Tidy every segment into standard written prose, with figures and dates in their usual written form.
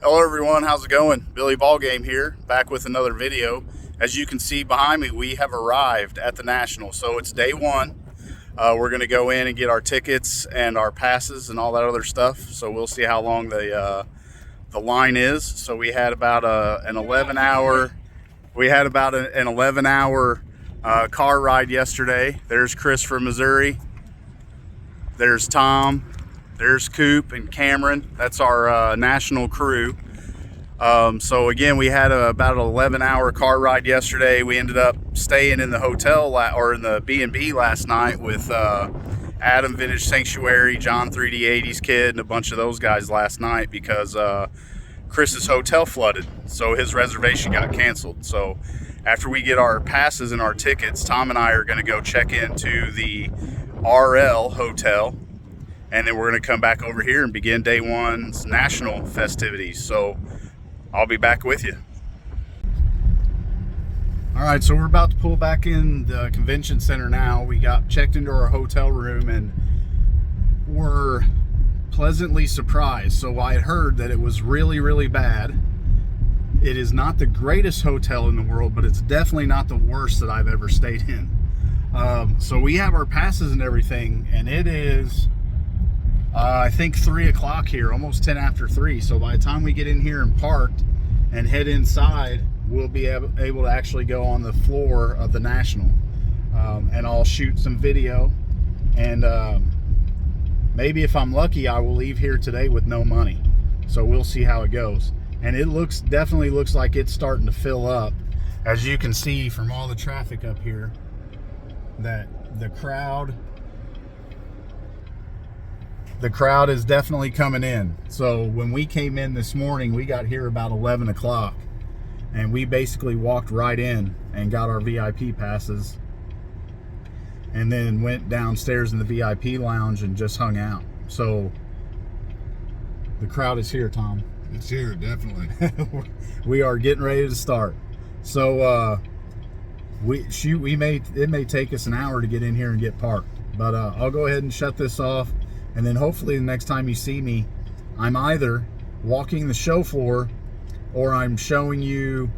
Hello everyone, how's it going? Billy Ballgame here, back with another video. As you can see behind me, we have arrived at the National. So it's day one. We're going to go in and get our tickets and our passes and all that other stuff. So we'll see how long the line is. So we had about an 11-hour car ride yesterday. There's Chris from Missouri. There's Tom. There's Coop and Cameron. That's our national crew. So again, we had about an 11-hour car ride yesterday. We ended up staying in the hotel or in the B&B last night with Adam Vintage Sanctuary, John 3D80's kid, and a bunch of those guys last night because Chris's hotel flooded. So his reservation got canceled. So after we get our passes and our tickets, Tom and I are going to go check into the RL hotel. And then we're going to come back over here and begin day one's national festivities. So I'll be back with you. All right, so we're about to pull back in the convention center now. We got checked into our hotel room and we're pleasantly surprised. So I had heard that it was really, really bad. It is not the greatest hotel in the world, but it's definitely not the worst that I've ever stayed in. So we have our passes and everything, and it is... I think 3 o'clock here, almost 10 after 3. So by the time we get in here and parked and head inside, we'll be able to actually go on the floor of the National. And I'll shoot some video. And maybe if I'm lucky, I will leave here today with no money. So we'll see how it goes. And it definitely looks like it's starting to fill up. As you can see from all the traffic up here, that the crowd is definitely coming in. So when we came in this morning, we got here about 11 o'clock and we basically walked right in and got our VIP passes and then went downstairs in the VIP lounge and just hung out. So the crowd is here, Tom. It's here, definitely. We are getting ready to start. So it may take us an hour to get in here and get parked, but I'll go ahead and shut this off. And then hopefully the next time you see me, I'm either walking the show floor or I'm showing you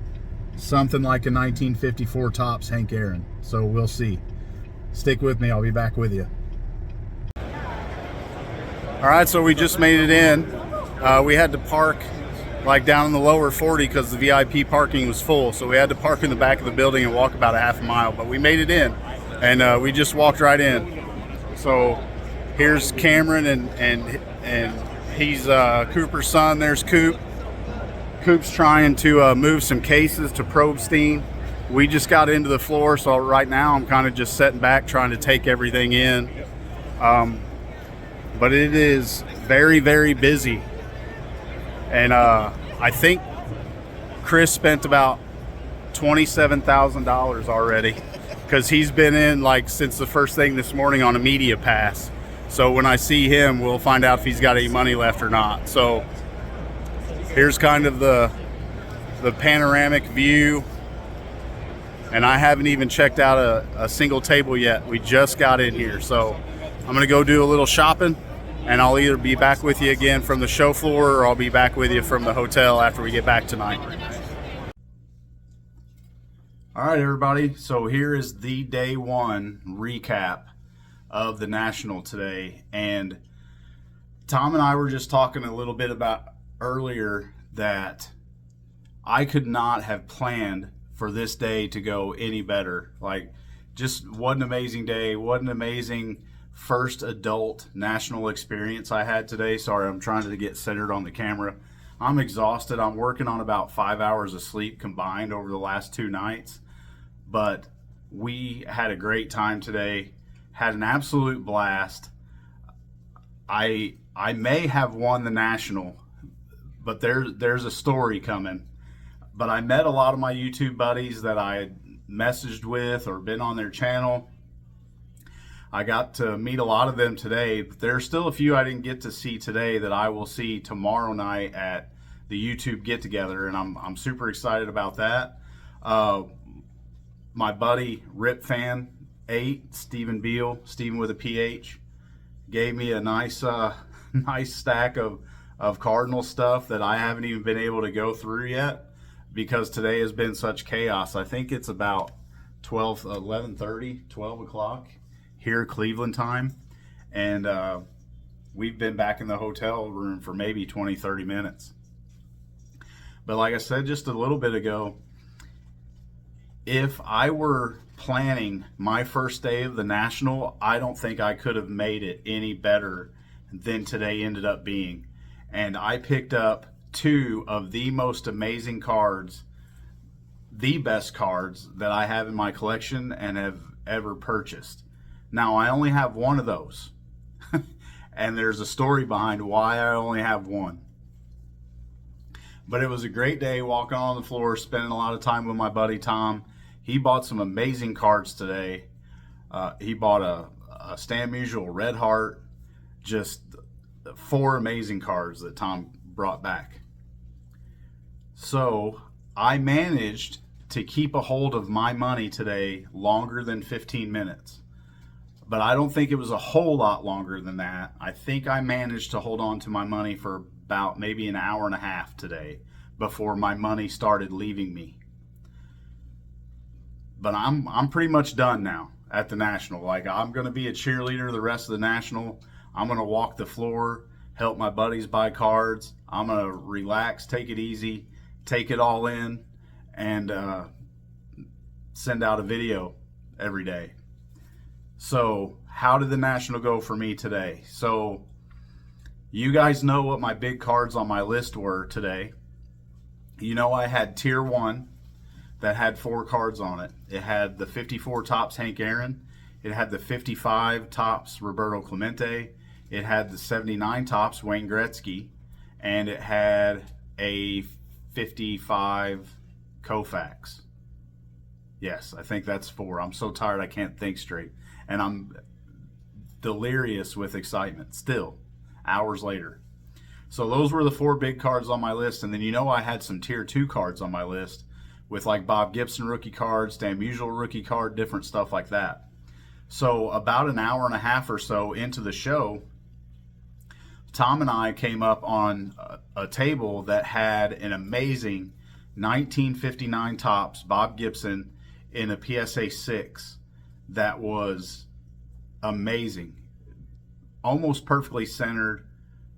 something like a 1954 Topps Hank Aaron. So we'll see. Stick with me. I'll be back with you. All right, so we just made it in. We had to park like down in the lower 40 because the VIP parking was full. So we had to park in the back of the building and walk about a half a mile. But we made it in, and we just walked right in. So here's Cameron, and he's Cooper's son. There's Coop. Coop's trying to move some cases to Probstein. We just got into the floor, so right now I'm kind of just sitting back trying to take everything in. But it is very, very busy. And I think Chris spent about $27,000 already because he's been in like since the first thing this morning on a media pass. So when I see him, we'll find out if he's got any money left or not. So here's kind of the panoramic view. And I haven't even checked out a single table yet. We just got in here. So I'm going to go do a little shopping, and I'll either be back with you again from the show floor or I'll be back with you from the hotel after we get back tonight. All right, everybody. So here is the day one recap of the National today. And Tom and I were just talking a little bit about earlier that I could not have planned for this day to go any better. Like, just what an amazing day. What an amazing first adult national experience I had today. Sorry, I'm trying to get centered on the camera. I'm exhausted. I'm working on about 5 hours of sleep combined over the last 2 nights. But we had a great time today. Had an absolute blast. I may have won the National, but there's a story coming. But I met a lot of my YouTube buddies that I had messaged with or been on their channel. I got to meet a lot of them today, but there's still a few I didn't get to see today that I will see tomorrow night at the YouTube get-together, and I'm super excited about that. My buddy Rip Fan 8, Stephen Beal, Stephen with a PH, gave me a nice nice stack of of Cardinal stuff that I haven't even been able to go through yet because today has been such chaos. I think it's about 12 o'clock here Cleveland time, and we've been back in the hotel room for maybe 20-30 minutes. But like I said just a little bit ago, if I were planning my first day of the National, I don't think I could have made it any better than today ended up being. And I picked up two of the most amazing cards, the best cards that I have in my collection and have ever purchased. Now, I only have one of those. And there's a story behind why I only have one. But it was a great day walking on the floor, spending a lot of time with my buddy Tom. He bought some amazing cards today. He bought a Stan Musial Red Heart, just 4 amazing cards that Tom brought back. So I managed to keep a hold of my money today longer than 15 minutes. But I don't think it was a whole lot longer than that. I think I managed to hold on to my money for about maybe an hour and a half today before my money started leaving me. But I'm pretty much done now at the National. Like, I'm going to be a cheerleader the rest of the National. I'm going to walk the floor, help my buddies buy cards. I'm going to relax, take it easy, take it all in, and send out a video every day. So how did the National go for me today? So you guys know what my big cards on my list were today. You know, I had Tier 1 that had 4 cards on it. It had the 54 tops Hank Aaron. It had the 55 tops Roberto Clemente. It had the 79 tops Wayne Gretzky. And it had a 55 Koufax. Yes, I think that's 4. I'm so tired I can't think straight. And I'm delirious with excitement still, hours later. So those were the 4 big cards on my list. And then you know I had some Tier 2 cards on my list with like Bob Gibson rookie cards, Stan Musial rookie card, different stuff like that. So about an hour and a half or so into the show, Tom and I came up on a table that had an amazing 1959 tops Bob Gibson in a PSA 6 that was amazing. Almost perfectly centered,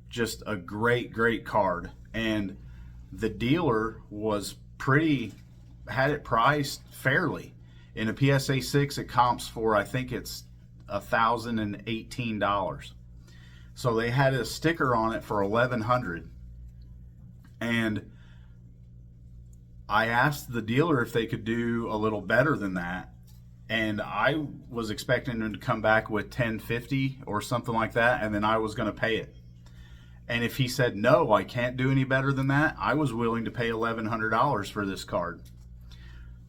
just a great card. And the dealer was had it priced fairly. In a PSA 6, it comps for, I think it's $1,018. So they had a sticker on it for $1,100. And I asked the dealer if they could do a little better than that. And I was expecting them to come back with $1,050 or something like that, and then I was going to pay it. And if he said, no, I can't do any better than that, I was willing to pay $1,100 for this card.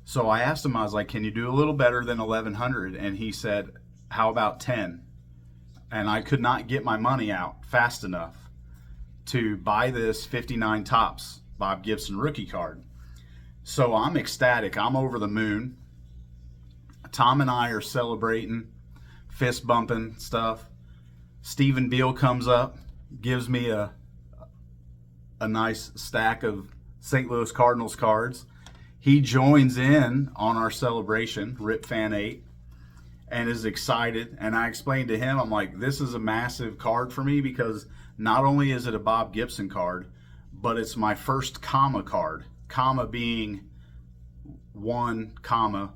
So I asked him, I was like, can you do a little better than $1,100? And he said, how about 10? And I could not get my money out fast enough to buy this 59 tops Bob Gibson rookie card. So I'm ecstatic. I'm over the moon. Tom and I are celebrating, fist bumping stuff. Stephen Beal comes up, gives me a nice stack of St. Louis Cardinals cards. He joins in on our celebration, Rip Fan 8, and is excited. And I explained to him, I'm like, this is a massive card for me because not only is it a Bob Gibson card, but it's my first comma card. Comma being 1,000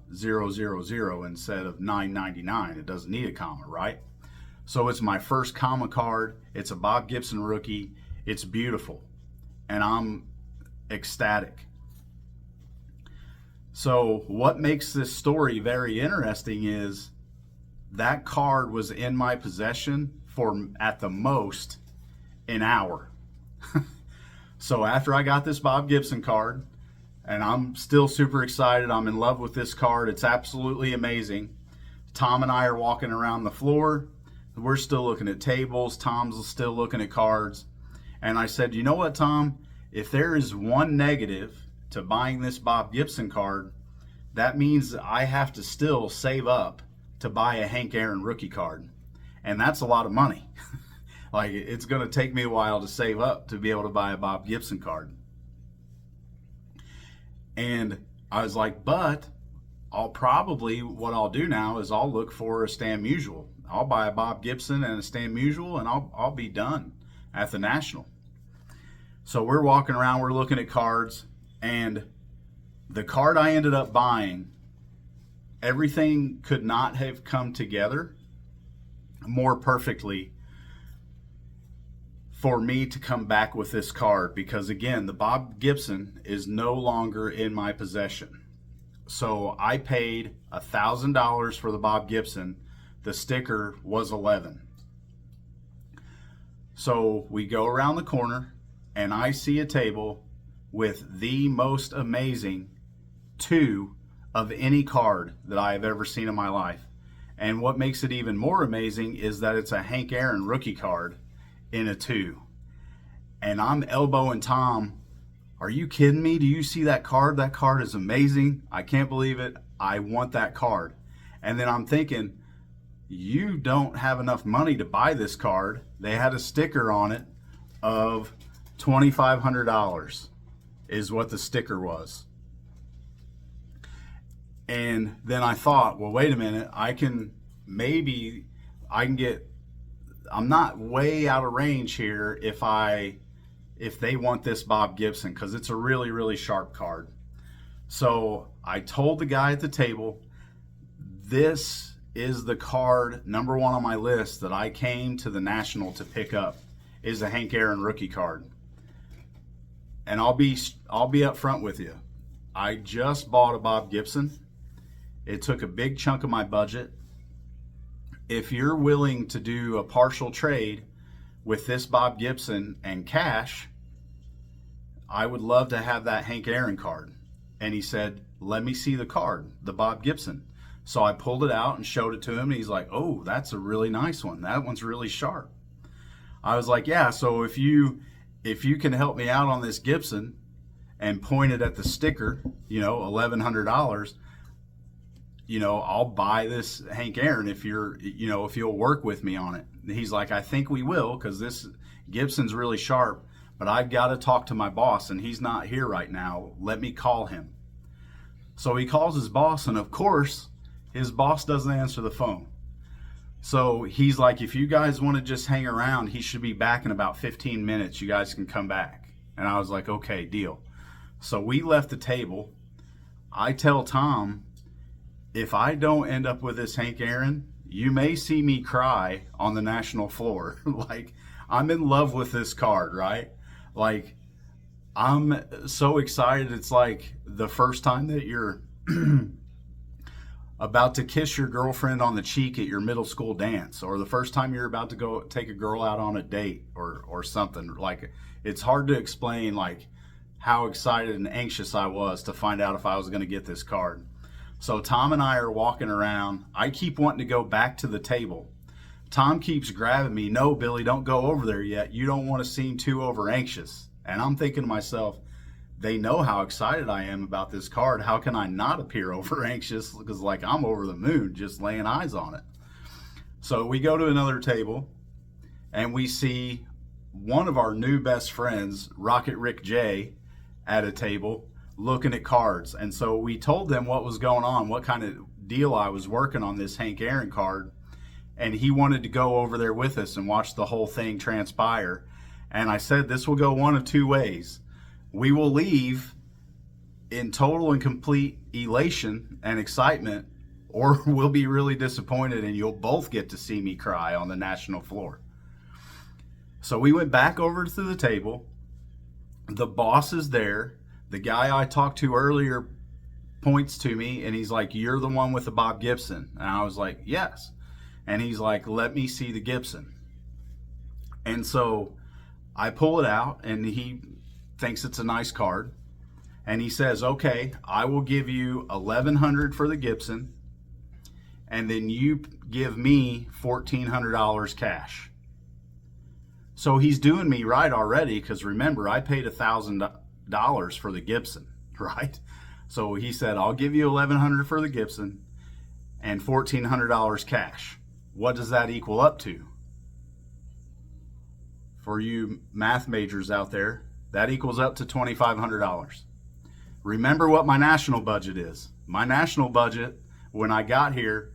instead of 999. It doesn't need a comma, right? So it's my first comma card. It's a Bob Gibson rookie. It's beautiful. And I'm ecstatic. So what makes this story very interesting is that card was in my possession for at the most an hour. So after I got this Bob Gibson card, and I'm still super excited, I'm in love with this card, it's absolutely amazing. Tom and I are walking around the floor. We're still looking at tables. Tom's still looking at cards. And I said, you know what, Tom? If there is one negative to buying this Bob Gibson card, that means that I have to still save up to buy a Hank Aaron rookie card. And that's a lot of money. Like, it's going to take me a while to save up to be able to buy a Bob Gibson card. And I was like, but what I'll do now is I'll look for a Stan Musial. I'll buy a Bob Gibson and a Stan Musial, and I'll be done at the National. So we're walking around, we're looking at cards, and the card I ended up buying, everything could not have come together more perfectly for me to come back with this card, because again, the Bob Gibson is no longer in my possession. So I paid $1,000 for the Bob Gibson. The sticker was $11. So we go around the corner and I see a table with the most amazing 2 of any card that I have ever seen in my life. And what makes it even more amazing is that it's a Hank Aaron rookie card in a 2. And I'm elbowing Tom. Are you kidding me? Do you see that card? That card is amazing. I can't believe it. I want that card. And then I'm thinking, you don't have enough money to buy this card. They had a sticker on it of $2,500 is what the sticker was. And then I thought, well, wait a minute. I'm not way out of range here if they want this Bob Gibson, because it's a really, really sharp card. So I told the guy at the table, this is the card number 1 on my list that I came to the National to pick up, is a Hank Aaron rookie card. And I'll be up front with you. I just bought a Bob Gibson. It took a big chunk of my budget. If you're willing to do a partial trade with this Bob Gibson and cash, I would love to have that Hank Aaron card. And he said, let me see the card, the Bob Gibson. So I pulled it out and showed it to him, and he's like, oh, that's a really nice one. That one's really sharp. I was like, yeah, so if you can help me out on this Gibson and point it at the sticker, $1,100, I'll buy this Hank Aaron if you'll work with me on it. He's like, I think we will, because this Gibson's really sharp, but I've got to talk to my boss, and he's not here right now. Let me call him. So he calls his boss, and of course, his boss doesn't answer the phone. So he's like, if you guys want to just hang around, he should be back in about 15 minutes. You guys can come back. And I was like, okay, deal. So we left the table. I tell Tom, if I don't end up with this Hank Aaron, you may see me cry on the National floor. Like, I'm in love with this card, right? Like, I'm so excited. It's like the first time that you're about to kiss your girlfriend on the cheek at your middle school dance, or the first time you're about to go take a girl out on a date or something. Like, it's hard to explain, like, how excited and anxious I was to find out if I was going to get this card. So Tom and I are walking around. I keep wanting to go back to the table. Tom keeps grabbing me. No, Billy, don't go over there yet. You don't want to seem too over anxious. And I'm thinking to myself, they know how excited I am about this card. How can I not appear over anxious? Because, like, I'm over the moon just laying eyes on it. So we go to another table and we see one of our new best friends, Rocket Rick J, at a table looking at cards. And so we told them what was going on, what kind of deal I was working on this Hank Aaron card. And he wanted to go over there with us and watch the whole thing transpire. And I said, this will go one of 2 ways. We will leave in total and complete elation and excitement, or we'll be really disappointed and you'll both get to see me cry on the National floor. So we went back over to the table. The boss is there. The guy I talked to earlier points to me and he's like, you're the one with the Bob Gibson. And I was like, yes. And he's like, let me see the Gibson. And so I pull it out and he thinks it's a nice card. And he says, okay, I will give you $1,100 for the Gibson. And then you give me $1,400 cash. So he's doing me right already, because remember, I paid $1,000 for the Gibson, right? So he said, I'll give you $1,100 for the Gibson and $1,400 cash. What does that equal up to? for you math majors out there, that equals up to $2,500. Remember what my national budget is. My national budget, when I got here,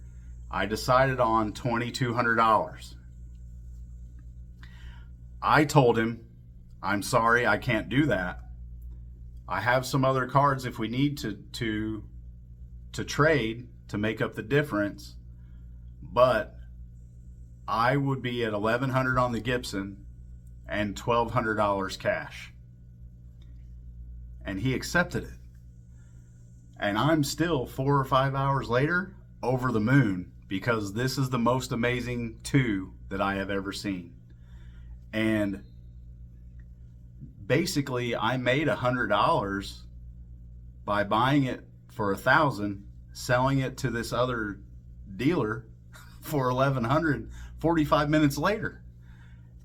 I decided on $2,200. I told him, I'm sorry, I can't do that. I have some other cards if we need to trade to make up the difference, but I would be at $1,100 on the Gibson and $1,200 cash. And he accepted it. And I'm still 4 or 5 hours later over the moon, because this is the most amazing two that I have ever seen. And basically I made $100 by buying it for $1,000, selling it to this other dealer for $1,100 45 minutes later.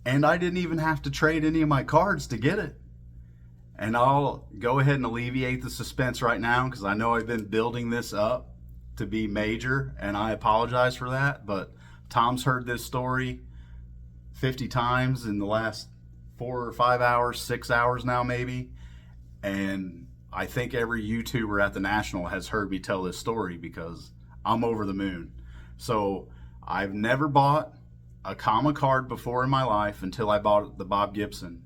And I didn't even have to trade any of my cards to get it. And I'll go ahead and alleviate the suspense right now, because I know I've been building this up to be major, and I apologize for that. But Tom's heard this story 50 times in the last 4 or 5 hours, 6 hours now maybe. And I think every YouTuber at the National has heard me tell this story, because I'm over the moon. So I've never bought a comma card before in my life until I bought the Bob Gibson.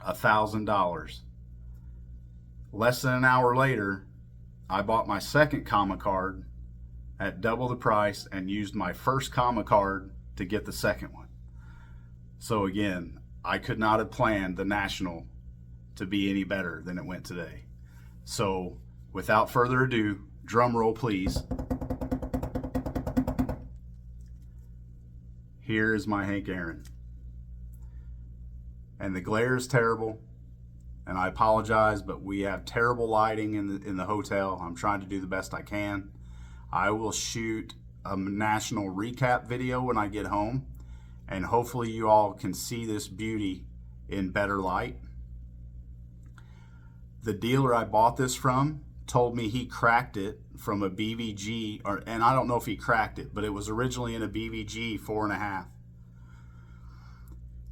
$1,000. Less than an hour later, I bought my second comma card at double the price and used my first comma card to get the second one. So again, I could not have planned the National to be any better than it went today. So without further ado, drum roll please. Here is my Hank Aaron. And the glare is terrible, and I apologize, but we have terrible lighting in the hotel. I'm trying to do the best I can. I will shoot a National recap video when I get home, and hopefully you all can see this beauty in better light. The dealer I bought this from told me he cracked it from a BVG, and I don't know if he cracked it, but it was originally in a BVG 4.5.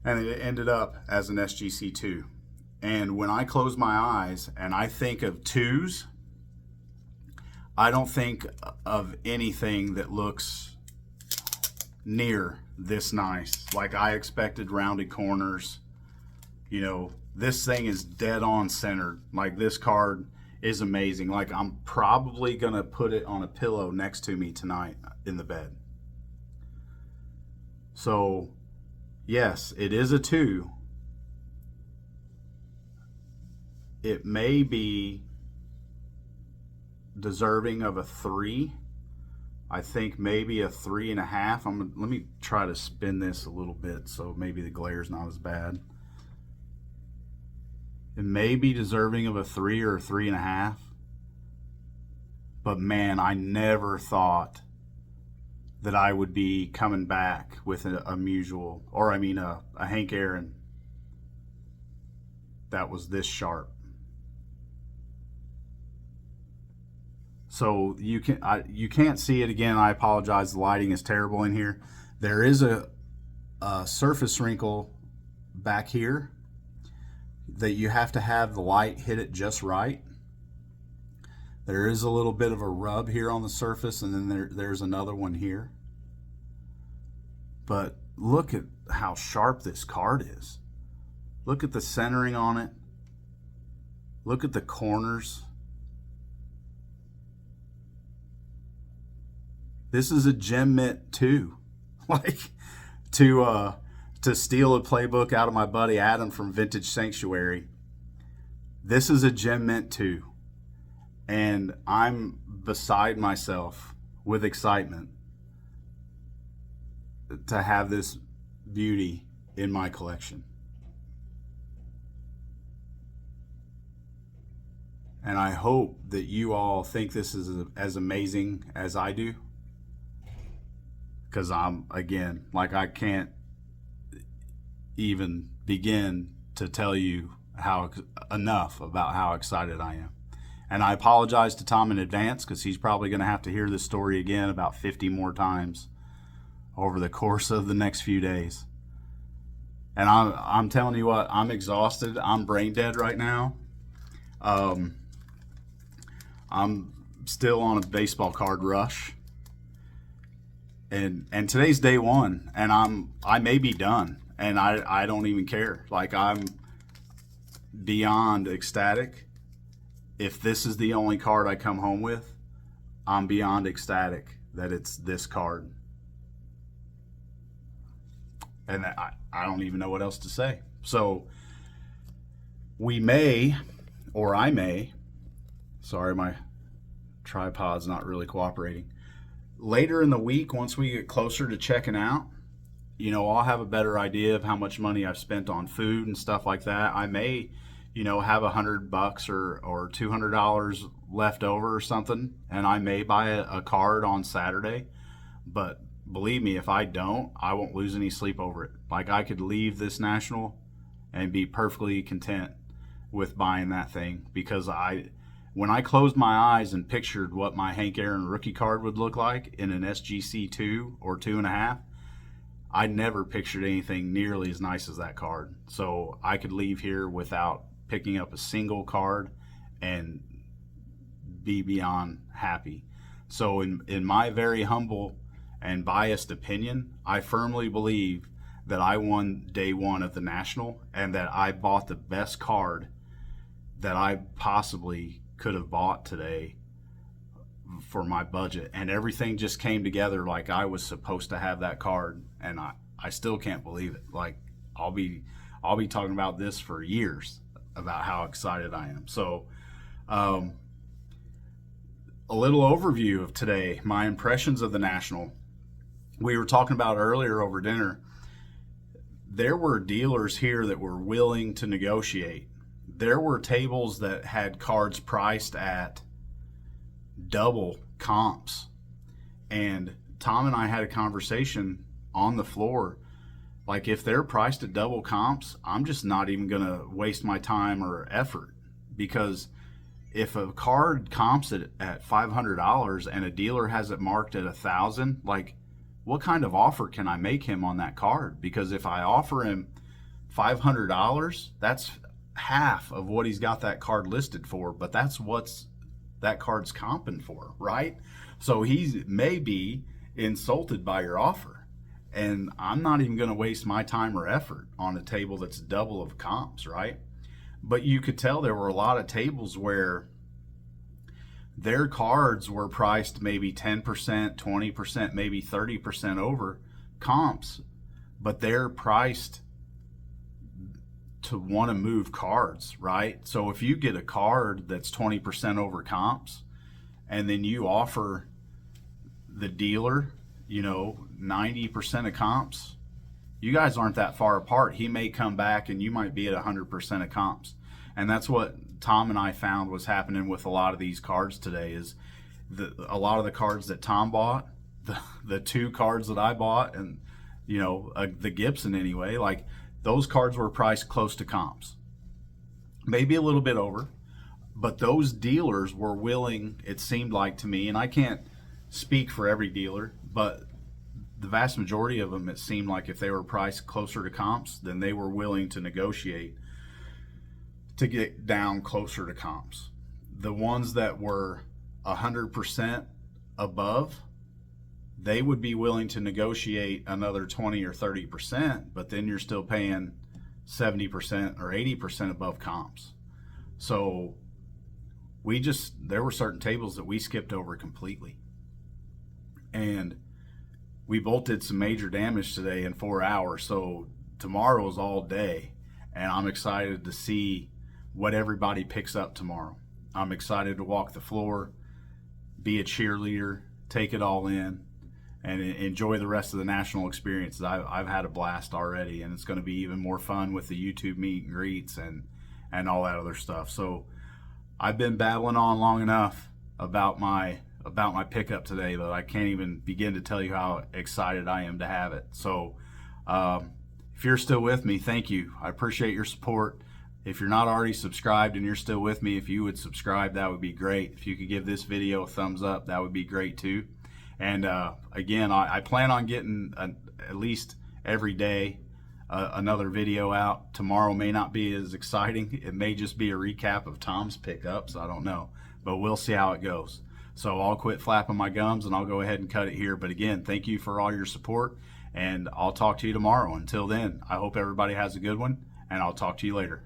And it ended up as an SGC2. And when I close my eyes and I think of twos, I don't think of anything that looks near this nice. Like I expected rounded corners. You know, this thing is dead on centered. Like this card is amazing. Like I'm probably gonna put it on a pillow next to me tonight in the bed. So yes, it is a 2. It may be deserving of a 3. I think maybe a 3.5. Let me try to spin this a little bit so maybe the glare's not as bad. It may be deserving of a 3 or a 3.5. But man, I never thought that I would be coming back with a mutual, or I mean a Hank Aaron that was this sharp. So you can't see it again. I apologize. The lighting is terrible in here. There is a surface wrinkle back here that you have to have the light hit it just right. There is a little bit of a rub here on the surface, and then there's another one here. But look at how sharp this card is. Look at the centering on it. Look at the corners. This is a gem mint too. Like to steal a playbook out of my buddy Adam from Vintage Sanctuary. This is a gem mint too. And I'm beside myself with excitement to have this beauty in my collection. And I hope that you all think this is as amazing as I do. Because I'm, again, like I can't even begin to tell you enough about how excited I am. And I apologize to Tom in advance, because he's probably going to have to hear this story again about 50 more times over the course of the next few days. And I'm telling you what, I'm exhausted. I'm brain dead right now. I'm still on a baseball card rush. And today's day one, and I may be done, and I don't even care. Like, I'm beyond ecstatic. If this is the only card I come home with, I'm beyond ecstatic that it's this card. And I don't even know what else to say. So we may, or I may, sorry, my tripod's not really cooperating. Later in the week, once we get closer to checking out, I'll have a better idea of how much money I've spent on food and stuff like that. I may, have $100 or $200 left over or something, and I may buy a card on Saturday. But believe me, if I don't, I won't lose any sleep over it. Like, I could leave this national and be perfectly content with buying that thing, because when I closed my eyes and pictured what my Hank Aaron rookie card would look like in an SGC 2 or 2.5, I never pictured anything nearly as nice as that card. So I could leave here without picking up a single card and be beyond happy. So in my very humble and biased opinion, I firmly believe that I won day one of the National, and that I bought the best card that I possibly could have bought today for my budget. And everything just came together like I was supposed to have that card, and I still can't believe it. Like, I'll be talking about this for years about how excited I am. So a little overview of today, my impressions of the National. We were talking about earlier over dinner, there were dealers here that were willing to negotiate. There were tables that had cards priced at double comps. And Tom and I had a conversation on the floor. Like, if they're priced at double comps, I'm just not even going to waste my time or effort. Because if a card comps it at $500 and a dealer has it marked at $1,000, like, what kind of offer can I make him on that card? Because if I offer him $500, that's half of what he's got that card listed for, but that's what's that card's comping for, right? So he may be insulted by your offer, and I'm not even going to waste my time or effort on a table that's double of comps, right? But you could tell there were a lot of tables where their cards were priced maybe 10%, 20%, maybe 30% over comps, but they're priced to want to move cards, right? So if you get a card that's 20% over comps, and then you offer the dealer, 90% of comps, you guys aren't that far apart. He may come back and you might be at 100% of comps. And that's what Tom and I found was happening with a lot of these cards today, is a lot of the cards that Tom bought, the two cards that I bought, and the Gibson anyway, like, those cards were priced close to comps, maybe a little bit over, but those dealers were willing, it seemed like to me, and I can't speak for every dealer, but the vast majority of them, it seemed like if they were priced closer to comps, then they were willing to negotiate to get down closer to comps. The ones that were 100% above, they would be willing to negotiate another 20 or 30%, but then you're still paying 70% or 80% above comps. So there were certain tables that we skipped over completely. And we both did some major damage today in 4 hours. So tomorrow is all day, and I'm excited to see what everybody picks up tomorrow. I'm excited to walk the floor, be a cheerleader, take it all in, and enjoy the rest of the national experience. I've had a blast already, and it's going to be even more fun with the YouTube meet and greets and all that other stuff. So I've been babbling on long enough about my pickup today that I can't even begin to tell you how excited I am to have it. So if you're still with me, thank you. I appreciate your support. If you're not already subscribed and you're still with me, if you would subscribe, that would be great. If you could give this video a thumbs up, that would be great too. And again, I plan on getting at least every day another video out. Tomorrow may not be as exciting. It may just be a recap of Tom's pickups. I don't know, but we'll see how it goes. So I'll quit flapping my gums and I'll go ahead and cut it here. But again, thank you for all your support, and I'll talk to you tomorrow. Until then, I hope everybody has a good one, and I'll talk to you later.